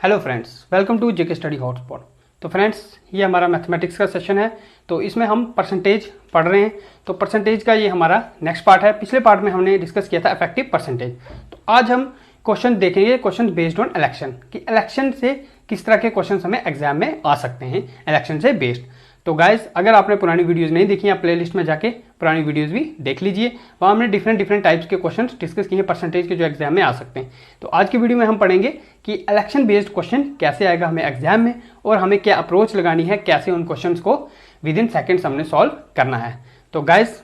Hello friends, welcome to JK study hotspot. तो friends, ये हमारा मैथमेटिक्स का सेशन है। तो इसमें हम परसेंटेज पढ़ रहे हैं। तो परसेंटेज का ये हमारा नेक्स्ट पार्ट है। पिछले पार्ट में हमने डिस्कस किया था इफेक्टिव परसेंटेज। तो आज हम क्वेश्चन देखेंगे, क्वेश्चन बेस्ड ऑन इलेक्शन, कि इलेक्शन से किस तरह के क्वेश्चन हमें एग्जाम में आ सकते हैं इलेक्शन से बेस्ड। तो गाइस, अगर आपने पुरानी वीडियोस नहीं देखी, आप प्लेलिस्ट में जाके पुरानी वीडियोस भी देख लीजिए। वहाँ हमने डिफरेंट टाइप्स के क्वेश्चन डिस्कस किए हैं परसेंटेज के, जो एग्जाम में आ सकते हैं। तो आज की वीडियो में हम पढ़ेंगे कि इलेक्शन बेस्ड क्वेश्चन कैसे आएगा हमें एग्जाम में, और हमें क्या अप्रोच लगानी है, कैसे उन क्वेश्चन को विद इन सेकेंड्स हमने सॉल्व करना है। तो गाइस,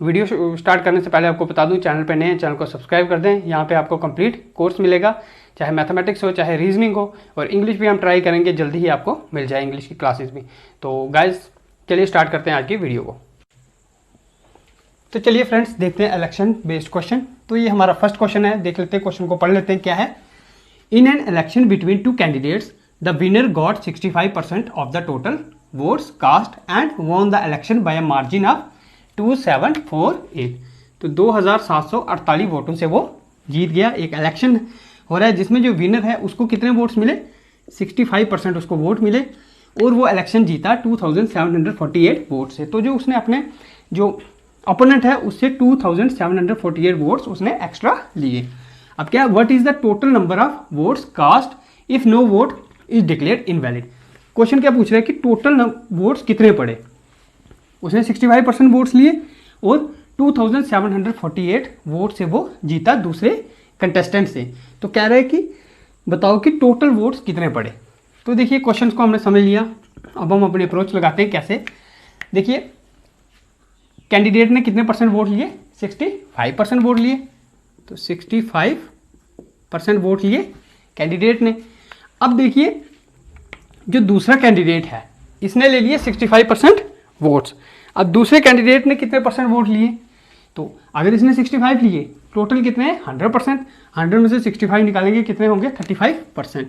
वीडियो स्टार्ट करने से पहले आपको बता दूं, चैनल पर नए हैं, चैनल को सब्सक्राइब कर दें। यहाँ पे आपको कंप्लीट कोर्स मिलेगा, चाहे मैथमेटिक्स हो, चाहे रीजनिंग हो, और इंग्लिश भी हम ट्राई करेंगे, जल्दी ही आपको मिल जाए इंग्लिश की क्लासेस भी। तो गाइस, चलिए स्टार्ट करते हैं आज की वीडियो को। तो चलिए फ्रेंड्स, देखते हैं इलेक्शन बेस्ड क्वेश्चन। तो ये हमारा फर्स्ट क्वेश्चन है, देख लेते हैं क्वेश्चन को, पढ़ लेते हैं क्या है। In an election between two candidates the winner got 65% of the total votes cast and won the election by a margin of 2748। तो 2748 वोटों से वो जीत गया। एक इलेक्शन हो रहा है जिसमें जो विनर है उसको कितने वोट्स मिले, 65% उसको वोट मिले, और वो इलेक्शन जीता 2748 वोट से। तो जो उसने अपने जो अपोनेंट है उससे 2748 वोट्स उसने एक्स्ट्रा लिए। अब क्या, what is the total number of votes cast if no vote is declared invalid. Question क्या पूछ रहा है कि टोटल वोट्स कितने पड़े। उसने 65% वोट्स लिए और 2748 वोट से वो जीता दूसरे कंटेस्टेंट से। तो कह रहा है कि बताओ कि टोटल वोट्स कितने पड़े। तो देखिए, क्वेश्चन को हमने समझ लिया। अब हम अपनी अप्रोच लगाते हैं कैसे। देखिए, कैंडिडेट ने कितने परसेंट वोट लिए, 65% वोट लिए। तो 65% वोट लिए कैंडिडेट ने। अब देखिए, जो दूसरा कैंडिडेट है इसने ले लिए 65% वोट्स। अब दूसरे कैंडिडेट ने कितने परसेंट वोट लिए। तो अगर इसने 65 लिए, टोटल कितने हैं, 100%। 100 में से 65 निकालेंगे, कितने होंगे, 35%।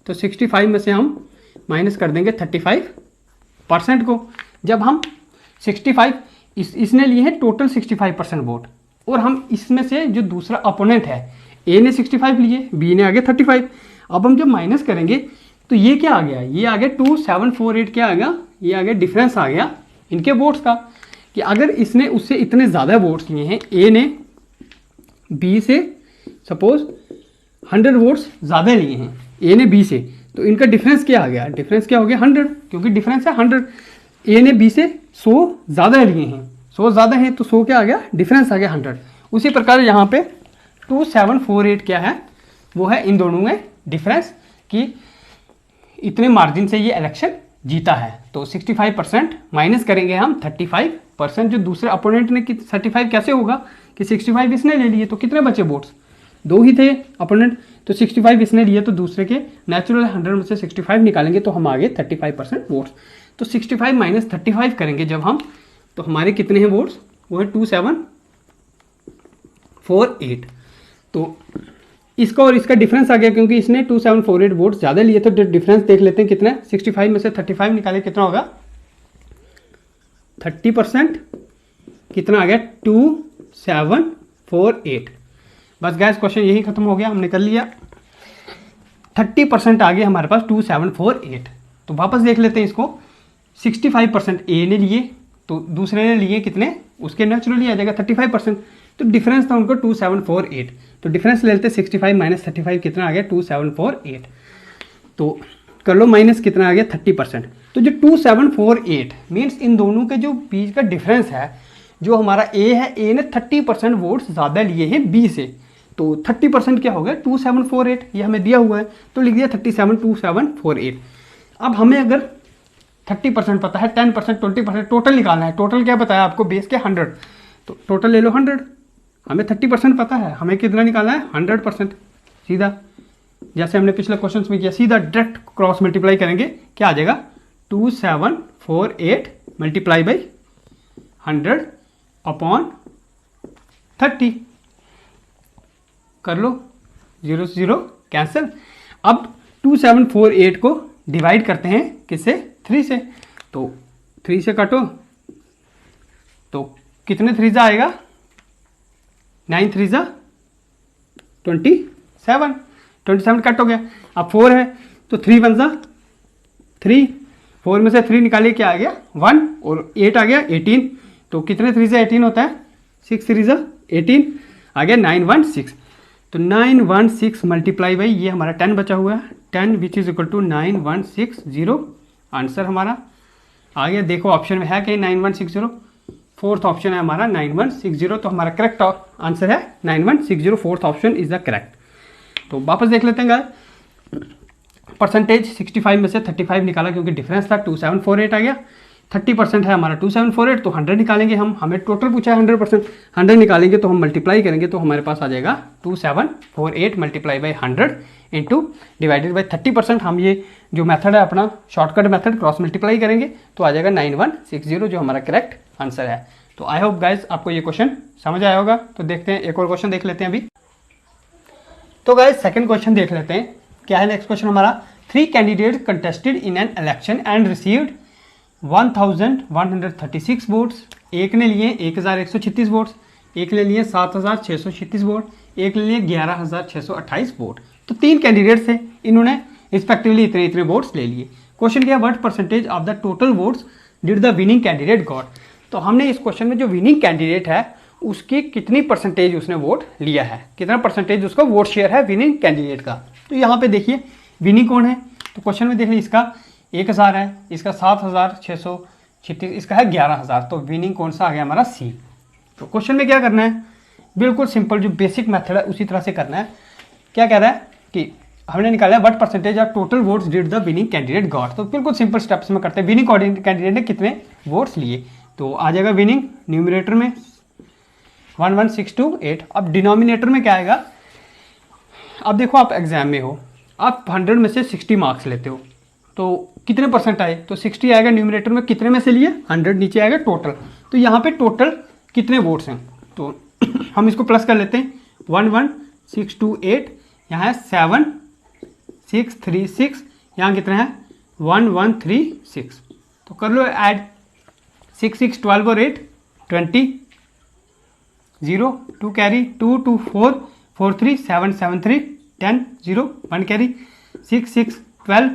तो 65 में से हम माइनस कर देंगे 35% को। जब हम 65 इसने लिए हैं टोटल 65% वोट, और हम इसमें से जो दूसरा अपोनेंट है, ए ने 65 लिए, बी ने आ गया 35। अब हम जब माइनस करेंगे तो ये क्या आ गया, ये आ गया 2748। क्या आ गया, ये आ गया डिफरेंस आ गया इनके वोट्स का, कि अगर इसने उससे इतने ज़्यादा वोट्स लिए हैं, ए ने बी से सपोज 100 वोट्स ज़्यादा लिए हैं ए ने बी से, तो इनका डिफरेंस क्या आ गया, डिफरेंस क्या हो गया, 100, क्योंकि डिफरेंस है 100। ए ने बी से 100 ज़्यादा लिए हैं, 100 ज़्यादा हैं, तो 100 क्या आ गया, डिफरेंस आ गया 100। उसी प्रकार यहाँ पे 2748 क्या है, वो है इन दोनों में डिफरेंस, कि इतने मार्जिन से ये इलेक्शन जीता है। तो 65% माइनस करेंगे हम 35%। जो दूसरे अपोनेंट ने 35 कैसे होगा कि 65 इसने ले लिए, तो कितने बचे वोट्स, 2 ही थे अपोनेंट, तो 65 इसने लिए, तो दूसरे के नेचुरल 100 में से 65 निकालेंगे तो हम आगे 35% वोट्स। तो 65 माइनस 35 करेंगे जब हम, तो हमारे कितने हैं वोट्स, वो है 2748। तो इसका और इसका डिफरेंस आ गया, क्योंकि इसने 2748 वोट ज़्यादा लिए थे। तो डिफरेंस देख लेते हैं कितना है, 65 में से 35 निकाले कितना होगा, 30%, कितना आ गया, 2748। बस गैस, क्वेश्चन यही खत्म हो गया, हमने कर लिया। 30% आ गया हमारे पास 2748। तो वापस देख लेते हैं इसको, 65% ए ने लिए, तो दूसरे ने लिए कितने, उसके नेचुरली आ जाएगा 35%। तो डिफरेंस था उनको 2748। तो डिफरेंस ले लेते, 65 माइनस 35 कितना आ गया, 2748। तो कर लो माइनस, कितना आ गया, 30%। तो जो 2748 मीन्स इन दोनों के जो बीच का डिफरेंस है, जो हमारा ए है, ए ने 30% वोट्स ज़्यादा लिए हैं बी से। तो 30% क्या हो गया, 2748, ये हमें दिया हुआ है, तो लिख दिया 2748। अब हमें अगर 30% पता है, 10%, 20% टोटल निकालना है। टोटल क्या बताया आपको, बेस के 100, तो टोटल ले लो 100। हमें 30% पता है, हमें कितना निकालना है, 100%। सीधा जैसे हमने पिछले क्वेश्चन में किया, सीधा डायरेक्ट क्रॉस मल्टीप्लाई करेंगे, क्या आ जाएगा, 2748 मल्टीप्लाई बाई 100 अपॉन 30। कर लो, 0 से 0 कैंसिल। अब 2748 को डिवाइड करते हैं किससे, 3 से। तो 3 से काटो, तो कितने 3 आएगा, 9 3 27। 27 कट हो गया। अब 4 है तो 3 वन ज़ा 3, 4 में से 3 निकालिए, क्या आ गया 1, और 8 आ गया 18। तो कितने 3 से 18 होता है, 6 3 ज़ा 18 आ गया 916। तो 916 मल्टीप्लाई बाई ये हमारा 10 बचा हुआ है, 10 which is equal to 9160। Answer हमारा आ गया। देखो ऑप्शन में है कहीं 9160, फोर्थ ऑप्शन है हमारा 9160। तो हमारा करेक्ट आंसर है 9160, fourth option is the correct. तो वापस देख लेते हैं गाइस, परसेंटेज 65 में से 35 निकाला क्योंकि डिफरेंस था, 2748 आ गया। 30% है हमारा 2748, तो 100 निकालेंगे हम, हमें टोटल पूछा है 100%, 100 निकालेंगे तो हम मल्टीप्लाई करेंगे तो हमारे पास आ जाएगा 2748 multiply by 100 into divided by 30%। हम ये जो मेथड है अपना शॉर्टकट मेथड क्रॉस मल्टीप्लाई करेंगे तो आ जाएगा 9160, जो हमारा करेक्ट आंसर है। तो आई होप गाइज आपको ये क्वेश्चन समझ आया होगा। तो देखते हैं एक और क्वेश्चन देख लेते हैं अभी। तो गाइज सेकंड क्वेश्चन देख लेते हैं, क्या है नेक्स्ट क्वेश्चन हमारा। 3 candidate contested in an election and received 1136 votes. एक ने लिए 1136 वोट्स, एक ने लिए 7636 वोट, एक ने लिए 11628 वोट। तो 3 कैंडिडेट्स थे, इन्होंने रिस्पेक्टिवली इतने इतने वोट्स ले लिए। क्वेश्चन क्या, what percentage of the total votes did the winning candidate got. तो हमने इस क्वेश्चन में जो विनिंग कैंडिडेट है उसकी कितनी परसेंटेज उसने वोट लिया है, कितना परसेंटेज उसका वोट शेयर है विनिंग कैंडिडेट का। तो यहाँ पे देखिए विनिंग कौन है, तो क्वेश्चन में देख लीजिए इसका 1000 है, इसका 7636, इसका है 11000। तो विनिंग कौन सा आ गया हमारा सी। तो क्वेश्चन में क्या करना है, बिल्कुल सिंपल जो बेसिक मेथड है उसी तरह से करना है। क्या कह रहा है कि हमने निकाला है what percentage of total votes did the winning candidate got. तो बिल्कुल सिंपल स्टेप्स में करते हैं, विनिंग कैंडिडेट ने कितने वोट्स लिए। तो आ जाएगा विनिंग न्यूमरेटर में 11628। अब डिनोमिनेटर में क्या आएगा, अब देखो आप एग्जाम में हो, आप 100 में से 60 मार्क्स लेते हो तो कितने परसेंट आए, तो 60 आएगा न्यूमरेटर में, कितने में से लिए 100, नीचे आएगा टोटल। तो यहाँ पे टोटल कितने वोट्स हैं, तो हम इसको प्लस कर लेते हैं 11628, यहाँ है 7636, यहाँ कितने हैं 1136। तो कर लो ऐड, 6 6 12 और 8 20, 0 2 कैरी 2 2 4 4 3 7 7 3 10 0 1 कैरी 6 6 12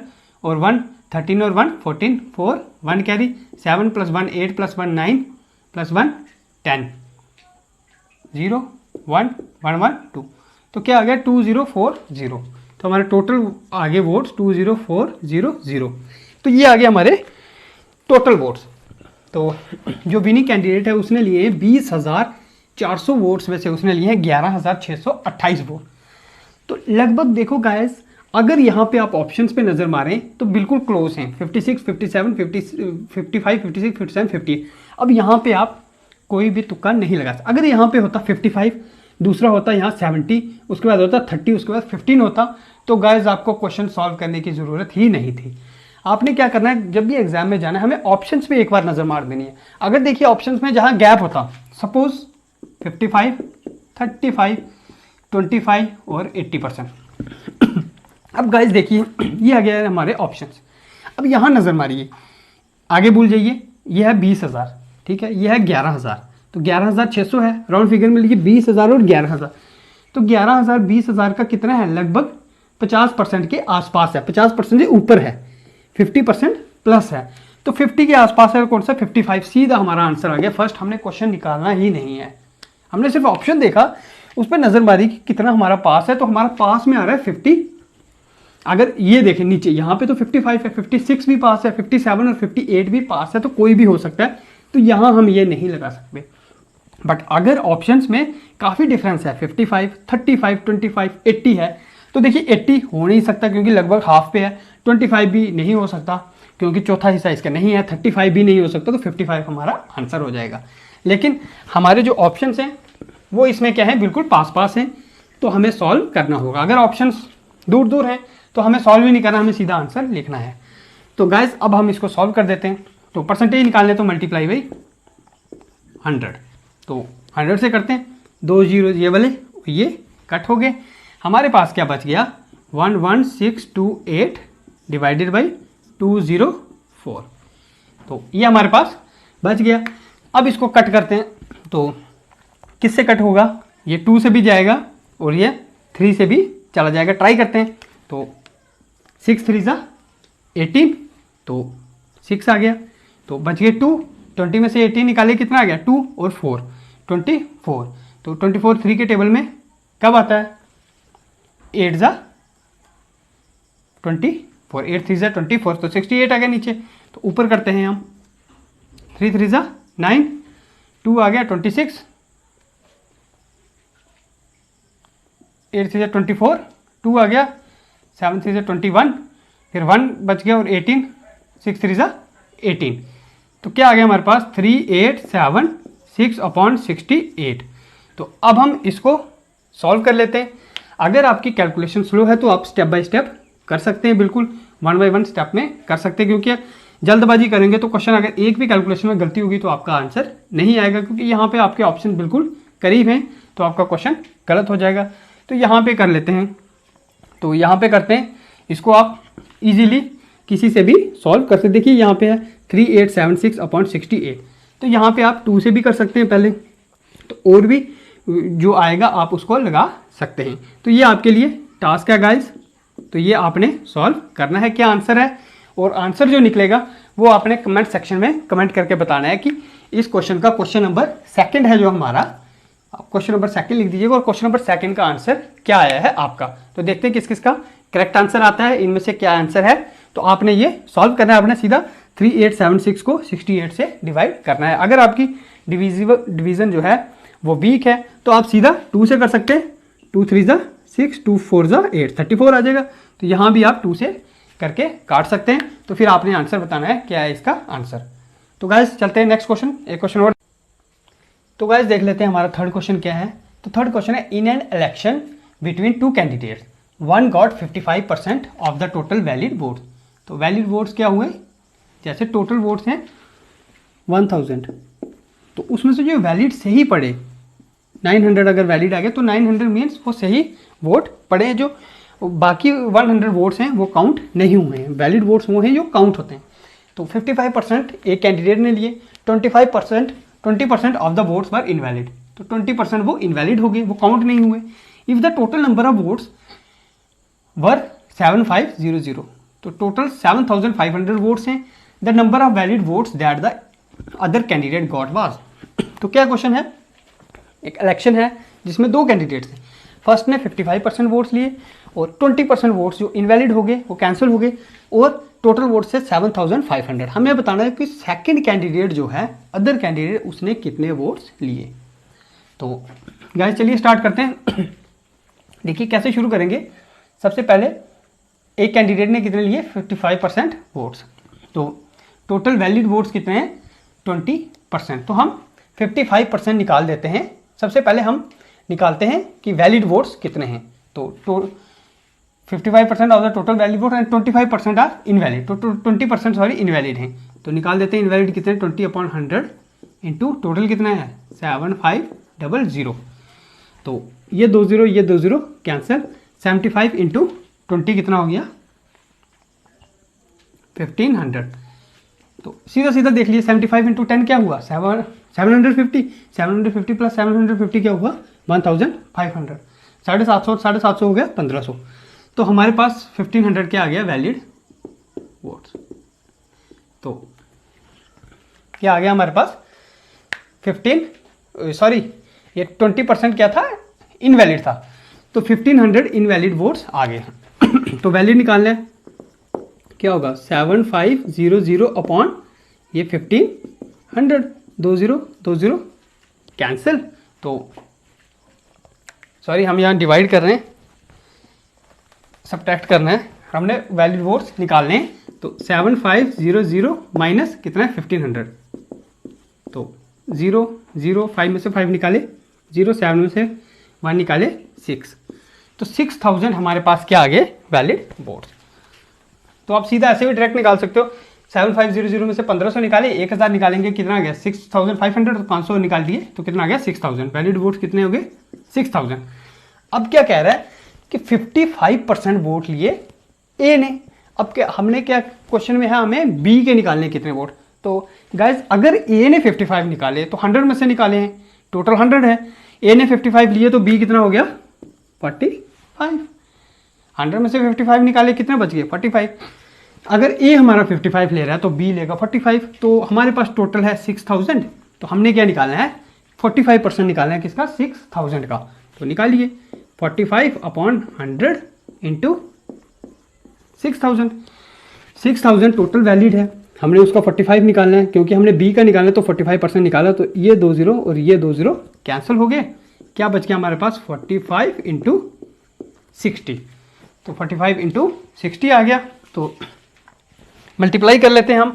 और 1 13 और 1 14 4 1 कैरी 7 + 1 8 + 1 9 + 1 10 0 1 1 1 2। तो क्या आ गया 2040। तो हमारे टोटल आगे वोट्स 20400। तो ये आ गया हमारे टोटल वोट्स। तो जो विनिंग कैंडिडेट है उसने लिए 20,400 वोट्स में से उसने लिए 11,628 वोट। तो लगभग देखो गाइस, अगर यहाँ पे आप ऑप्शंस पे नज़र मारें तो बिल्कुल क्लोज हैं, 56 57 55 56 57 58। अब यहाँ पे आप कोई भी तुक्का नहीं लगा सकते। अगर यहाँ पे होता 55, दूसरा होता यहाँ 70, उसके बाद होता 30, उसके बाद 15 होता, तो गाइस आपको क्वेश्चन सॉल्व करने की ज़रूरत ही नहीं थी। आपने क्या करना है, जब भी एग्जाम में जाना है हमें ऑप्शंस पे एक बार नज़र मार देनी है। अगर देखिए ऑप्शंस में जहाँ गैप होता, सपोज 55 35 25 और 80%। अब गाइस देखिए ये आ गया है हमारे ऑप्शंस। अब यहाँ नज़र मारिए, आगे भूल जाइए, ये है 20,000, ठीक है, ये है 11,000, तो 11,600 है, राउंड फिगर में लिखिए 20,000 और 11,000। तो 11,000 20,000 का कितना है, लगभग 50% के आसपास है, 50% से ऊपर है, 50% प्लस है। तो 50 के आसपास है, कौन सा 55, सीधा हमारा आंसर आ गया। फर्स्ट हमने क्वेश्चन निकालना ही नहीं है, हमने सिर्फ ऑप्शन देखा, उस पर नज़र मारी कि कितना हमारा पास है। तो हमारा पास में आ रहा है 50। अगर ये देखें नीचे, यहाँ पे तो 55 है, 56 भी पास है, 57 और 58 भी पास है, तो कोई भी हो सकता है। तो यहाँ हम ये नहीं लगा सकते। बट अगर ऑप्शंस में काफ़ी डिफरेंस है, 55 35 25 80 है, तो देखिए 80 हो नहीं सकता क्योंकि लगभग हाफ पे है, 25 भी नहीं हो सकता क्योंकि चौथा हिस्सा इसका नहीं है, 35 भी नहीं हो सकता, तो 55 हमारा आंसर हो जाएगा। लेकिन हमारे जो ऑप्शंस हैं वो इसमें क्या है, बिल्कुल पास पास हैं, तो हमें सॉल्व करना होगा। अगर ऑप्शंस दूर दूर हैं तो हमें सॉल्व ही नहीं करना, हमें सीधा आंसर लिखना है। तो गाइस अब हम इसको सॉल्व कर देते हैं। तो परसेंटेज निकालने तो मल्टीप्लाई बाई 100, तो 100 से करते हैं, 2 0 ये वाले ये कट हो गए, हमारे पास क्या बच गया 11628 डिवाइडेड बाई 204। तो ये हमारे पास बच गया। अब इसको कट करते हैं, तो किससे कट होगा, ये 2 से भी जाएगा और ये 3 से भी चला जाएगा, ट्राई करते हैं। तो 6 3 ज़ा 18, तो 6 आ गया, तो बच गए 2। 20 में से 18 निकाले, कितना आ गया 2 और 4 24। तो 24 3 के टेबल में कब आता है, 8 ज़ा 24, 8 3 ज़ा 24, तो 68 आ गया नीचे। तो ऊपर करते हैं हम, 3 3 ज़ा 9, 2 आ गया 26, 8 3 ज़ा 24, 2 आ गया, 7 3 ज़ा 21, फिर 1 बच गया और 18, 6 3 ज़ा 18। तो क्या आ गया हमारे पास 3876/68। तो अब हम इसको सॉल्व कर लेते हैं। अगर आपकी कैलकुलेशन स्लो है तो आप स्टेप बाय स्टेप कर सकते हैं, बिल्कुल 1 बाय 1 स्टेप में कर सकते हैं, क्योंकि जल्दबाजी करेंगे तो क्वेश्चन अगर एक भी कैलकुलेशन में गलती होगी तो आपका आंसर नहीं आएगा, क्योंकि यहाँ पे आपके ऑप्शन बिल्कुल करीब हैं, तो आपका क्वेश्चन गलत हो जाएगा। तो यहाँ पे कर लेते हैं, तो यहाँ पे करते हैं, इसको आप इजीली किसी से भी सॉल्व कर सकते। देखिए यहाँ पे है 3876/68, तो यहाँ पे आप 2 से भी कर सकते हैं पहले, तो और भी जो आएगा आप उसको लगा सकते हैं। तो ये आपके लिए टास्क है गाइस, तो ये आपने सॉल्व करना है, क्या आंसर है, और आंसर जो निकलेगा वो आपने कमेंट सेक्शन में कमेंट करके बताना है कि इस क्वेश्चन का क्वेश्चन नंबर 2 है जो हमारा, क्वेश्चन नंबर 2 लिख दीजिएगा, और क्वेश्चन नंबर 2 का आंसर क्या आया है आपका। तो देखते हैं किस किस का करेक्ट आंसर आता है, इनमें से क्या आंसर है। तो आपने ये सॉल्व करना है, आपने सीधा 3876 को 68 से डिवाइड करना है। अगर आपकी डिवीजन जो है वो वीक है तो आप सीधा 2 से कर सकते हैं, 2 3 ज़ा 6, 2 4 ज़ा 8, 34 आ जाएगा। तो यहाँ भी आप 2 से करके काट सकते हैं। तो फिर आपने आंसर बताना है क्या है इसका आंसर। तो गाइस चलते हैं नेक्स्ट क्वेश्चन, एक क्वेश्चन और। तो गाइस देख लेते हैं हमारा थर्ड क्वेश्चन क्या है। तो थर्ड क्वेश्चन है, in an election between 2 candidates one got 55% of the total valid votes. तो वैलिड वोट्स क्या हुए, जैसे टोटल वोट्स हैं 1000, तो उसमें से जो वैलिड सही पड़े 900, अगर वैलिड आ गया तो 900 मीन्स वो सही वोट पड़े, जो बाकी 100 वोट्स हैं वो काउंट नहीं हुए हैं। वैलिड वोट्स वो हैं जो काउंट होते हैं। तो 55% एक कैंडिडेट ने लिए, 20% of the votes were invalid, तो 20% वो इनवैलिड हो गए, वो काउंट नहीं हुए। If the total number of votes were 7500, तो टोटल 7500 वोट्स हैं, the number of valid votes that the other candidate got was. तो क्या क्वेश्चन है, एक इलेक्शन है जिसमें 2 कैंडिडेट्स हैं, फर्स्ट ने 55% वोट्स लिए और 20% वोट्स जो इनवैलिड हो गए वो कैंसिल हो गए, और टोटल वोट्स है 7500। हमें बताना है कि सेकंड कैंडिडेट जो है अदर कैंडिडेट उसने कितने वोट्स लिए। तो गाइस चलिए स्टार्ट करते हैं। देखिए कैसे शुरू करेंगे। सबसे पहले एक कैंडिडेट ने कितने लिए 55% वोट्स, तो टोटल वैलिड वोट्स कितने हैं 20%, तो हम 55% निकाल देते हैं। सबसे पहले हम निकालते हैं कि वैलिड वोट्स कितने हैं। तो 55% of the total valid vote and 25% are invalid, तो 20% सॉरी इनवैलिड हैं। तो निकाल देते हैं इनवैलिड कितने, 20/100 इंटू टोटल कितना है 7500। तो ये 2 0 कैंसिल, 75 इंटू 20 कितना हो गया 1500। तो सीधा सीधा देख लिए 75 इंटू 10 क्या हुआ 750, 750 प्लस 750 क्या हुआ 1500, 750 हो गया 1500। तो हमारे पास 1500 क्या आ गया वैलिड वोट्स। तो क्या आ गया हमारे पास 20% क्या था इनवैलिड था, तो 1500 इनवैलिड वोट्स आ गए। तो वैलिड निकालना है, क्या होगा 7500 अपॉन ये 1500, 20 कैंसिल। तो सॉरी हम यहाँ डिवाइड कर रहे हैं, सब्ट्रैक्ट करना है, हमने वैलिड वोट्स निकालने हैं। तो 7500 माइनस कितना है 1500, तो 0 0 5 में से 5 निकाले 0, 7 में से 1 निकाले 6, तो 6000 हमारे पास क्या आ गए वैलिड वोट्स। तो आप सीधा ऐसे भी डायरेक्ट निकाल सकते हो, 7500 में से 1500 निकाले 1000 निकालेंगे कितना आ गया 6500, तो 500 निकाल दिए तो कितना आ गया 6000। वैलिड वोट्स कितने हो गए 6000। अब क्या कह रहा है कि 55% वोट लिए ए ने। अब क्या हमने क्या क्वेश्चन में है हमें बी के निकालने कितने वोट। तो गाइज अगर ए ने 55 निकाले तो 100 में से निकाले हैं, टोटल 100 है, ए ने 55 लिए तो बी कितना हो गया 45। 100 में से 55 निकाले, कितने बच गए 45। अगर ए हमारा 55 ले रहा है तो बी लेगा 45, तो हमारे पास टोटल है 6000। तो हमने क्या निकालना है 45% निकालना है किसका 6000 का। तो निकालिए 45 अपॉन 100 इंटू 6000। 6000 टोटल वैलिड है, हमने उसका 45 निकालना है, क्योंकि हमने बी का निकालना है तो 45% निकाला, तो ये 2 0 और ये 2 0 कैंसिल हो गए। क्या बच गया हमारे पास 45 इंटू 60। तो 45 इंटू 60 आ गया। तो मल्टीप्लाई कर लेते हैं हम।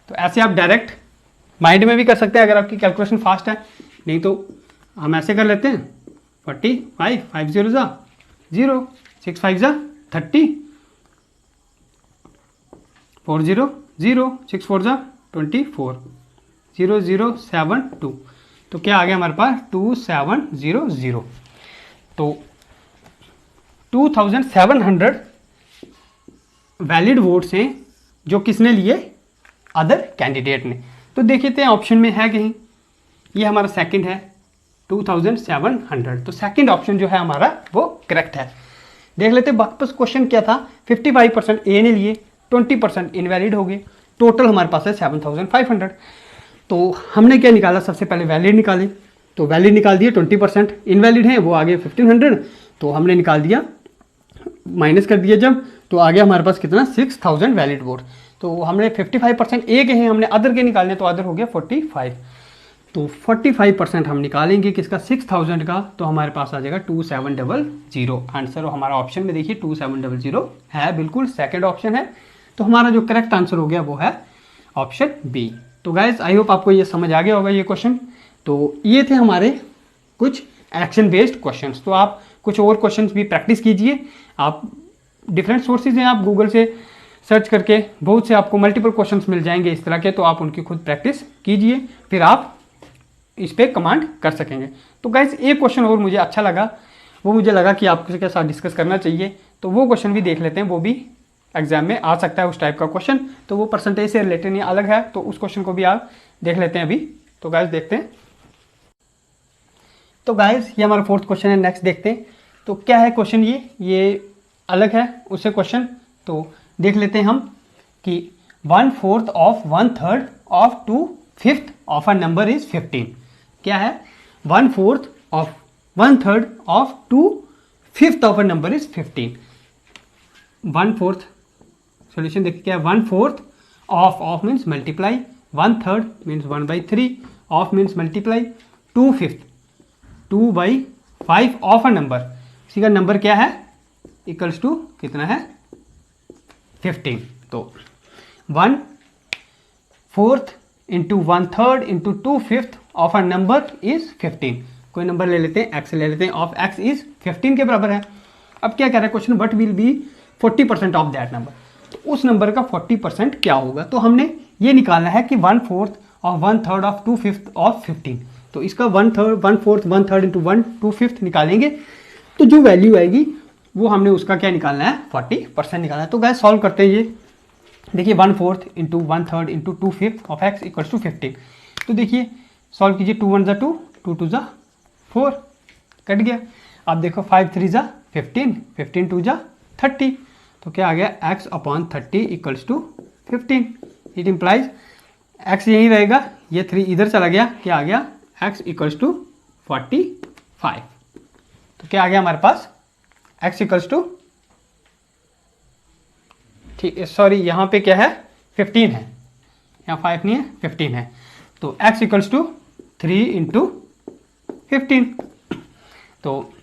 तो ऐसे आप डायरेक्ट माइंड में भी कर सकते हैं अगर आपकी कैलकुलेशन फास्ट है, नहीं तो हम ऐसे कर लेते हैं 45 5 0 जा 0 6 5 जा 30 4 0 0 6 4 जा 24 0 0 7 2। तो क्या आ गया हमारे पास 2700। तो 2700 वैलिड वोट्स हैं जो किसने लिए, अदर कैंडिडेट ने। तो देखते हैं ऑप्शन में है कहीं, ये हमारा सेकंड है 2700। तो सेकंड ऑप्शन जो है हमारा वो करेक्ट है। देख लेते हैं वापस क्वेश्चन क्या था, 55% ए ने लिए, 20% इनवैलिड हो गए, टोटल हमारे पास है 7500। तो हमने क्या निकाला, सबसे पहले वैलिड निकाले, तो वैलिड निकाल दिए 20%, इनवैलिड हैं वो आगे 1500, तो हमने निकाल दिया माइनस कर दिया जब, तो आ गया हमारे पास कितना 6000 वैलिड वोट। तो हमने 55% ए के हैं, हमने अदर के निकालने, तो अदर हो गया 45। तो 45% हम निकालेंगे किसका 6000 का, तो हमारे पास आ जाएगा 2700 आंसर। और हमारा ऑप्शन में देखिए 2700 है, बिल्कुल सेकंड ऑप्शन है। तो हमारा जो करेक्ट आंसर हो गया वो है ऑप्शन बी। तो गाइज आई होप आपको ये समझ आ गया होगा ये क्वेश्चन। तो ये थे हमारे कुछ एक्शन बेस्ड क्वेश्चंस। तो आप कुछ और क्वेश्चंस भी प्रैक्टिस कीजिए, आप डिफरेंट सोर्सेज हैं, आप गूगल से सर्च करके बहुत से आपको मल्टीपल क्वेश्चंस मिल जाएंगे इस तरह के, तो आप उनकी खुद प्रैक्टिस कीजिए, फिर आप इस पर कमांड कर सकेंगे। तो गाइज एक क्वेश्चन और मुझे अच्छा लगा, वो मुझे लगा कि आपके साथ डिस्कस करना चाहिए, तो वो क्वेश्चन भी देख लेते हैं, वो भी एग्जाम में आ सकता है उस टाइप का क्वेश्चन। तो वो परसेंटेज से रिलेटेड नहीं अलग है, तो उस क्वेश्चन को भी आप देख लेते हैं अभी। तो गाइज देखते हैं। तो गाइज ये हमारा फोर्थ क्वेश्चन है, नेक्स्ट देखते हैं। तो क्या है क्वेश्चन, ये अलग है उससे क्वेश्चन। तो देख लेते हैं हम कि 1/4 of 1/3 of 2/5 of a number is 15। क्या है 1/4 of 1/3 of 2/5 of a number is 15। 1/4 solution देखिए क्या है, 1/4 of means multiply, 1/3 means 1/3, of means multiply, 2/5 2/5 of a number, इसी का नंबर क्या है इक्वल्स टू कितना है 15। तो 1/4 into 1/3 into 2/5 of a number is 15। कोई नंबर ले लेते हैं, x ले लेते हैं, ऑफ x इज 15 के बराबर है। अब क्या कह रहा है question, what will be 40% of that number. तो उस नंबर का 40% क्या होगा, तो हमने ये निकालना है कि 1/4 ऑफ 1/3 ऑफ 2/5 ऑफ 15। तो इसका 1/4 1/3 इंटू 2/5 निकालेंगे, तो जो वैल्यू आएगी वो हमने उसका क्या निकालना है 40% निकालना है। तो गाइस सॉल्व करते हैं ये, देखिए 1/4 into 1/3 into 2/5 of x equals to 15। तो देखिए सॉल्व कीजिए, 2 1 जा 2, 2 2 जा 4, कट गया। अब देखो 5 3 जा 15, 15 2 जा 30। तो क्या आ गया x upon 30 equals to 15। It implies x यहीं रहेगा, ये 3 इधर चला गया, क्या आ गया x इक्वल्स टू 45। तो क्या आ गया हमारे पास x इक्वल्स टू, ठीक है सॉरी यहाँ पे क्या है 15 है, यहाँ 5 नहीं है 15 है। तो x इक्वल्स टू 3 इंटू 15। तो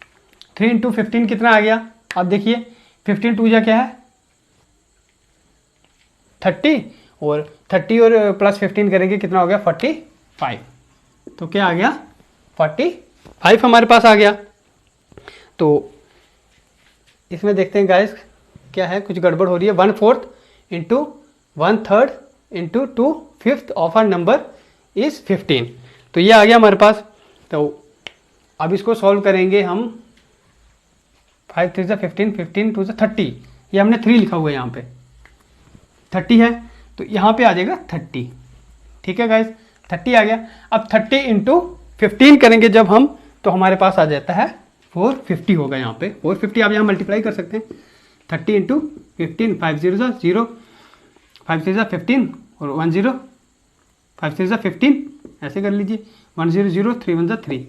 3 इंटू 15 कितना आ गया, अब देखिए 15 2 जा क्या है 30, और 30 और प्लस 15 करेंगे कितना हो गया 45। तो क्या आ गया 45 हमारे पास आ गया। तो इसमें देखते हैं गाइस क्या है, कुछ गड़बड़ हो रही है। 1/4 into 1/3 into 2/5 of our number is 15। तो ये आ गया हमारे पास। तो अब इसको सॉल्व करेंगे हम, 5 3 जा 15, 15 2 जा 30, ये हमने 3 लिखा हुआ है यहाँ पे 30 है, तो यहाँ पे आ जाएगा 30। ठीक है गाइस 30 आ गया। अब 30 इंटू 15 करेंगे जब हम, तो हमारे पास आ जाता है 450 होगा यहाँ पे 450। आप यहाँ मल्टीप्लाई कर सकते हैं, 30 इंटू 15, 5 0 0, 5 3 15 और 1 0, 5 3 15, ऐसे कर लीजिए, 1 0 0, 3 1 3,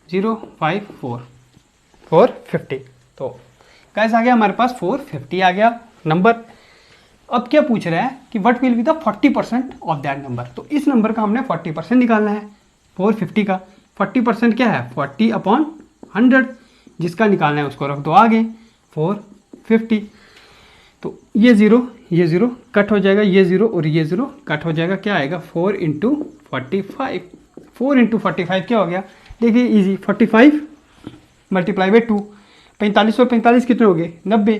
0 5 4, 450। तो गाइस आ गया हमारे पास 450 आ गया नंबर। अब क्या पूछ रहा है कि what will be the 40% of that number. तो इस नंबर का हमने 40% निकालना है 450 का। 40% क्या है 40/100, जिसका निकालना है उसको रख दो आगे 450। तो ये ज़ीरो कट हो जाएगा, ये ज़ीरो और ये ज़ीरो कट हो जाएगा, क्या आएगा 4 × 45। 4 × 45 क्या हो गया, देखिए इजी, 45 मल्टीप्लाई बाई 2, 45 और 45 कितने हो गए 90,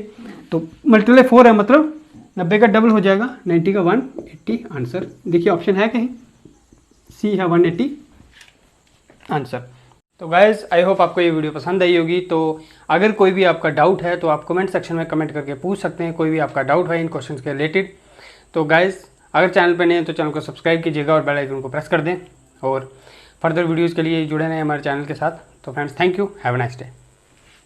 तो मल्टीप्लाई 4 है मतलब 90 का डबल हो जाएगा, 90 का 180 आंसर। देखिए ऑप्शन है कहीं, सी है 180 आंसर। तो गाइज़ आई होप आपको ये वीडियो पसंद आई होगी। तो अगर कोई भी आपका डाउट है तो आप कमेंट सेक्शन में कमेंट करके पूछ सकते हैं, कोई भी आपका डाउट है इन क्वेश्चन के रिलेटेड। तो गाइज़ अगर चैनल पर नए हैं तो चैनल को सब्सक्राइब कीजिएगा और बेल आइकन को प्रेस कर दें, और फर्दर वीडियोज़ के लिए जुड़े रहें हमारे चैनल के साथ। तो friends thank you, have a nice day.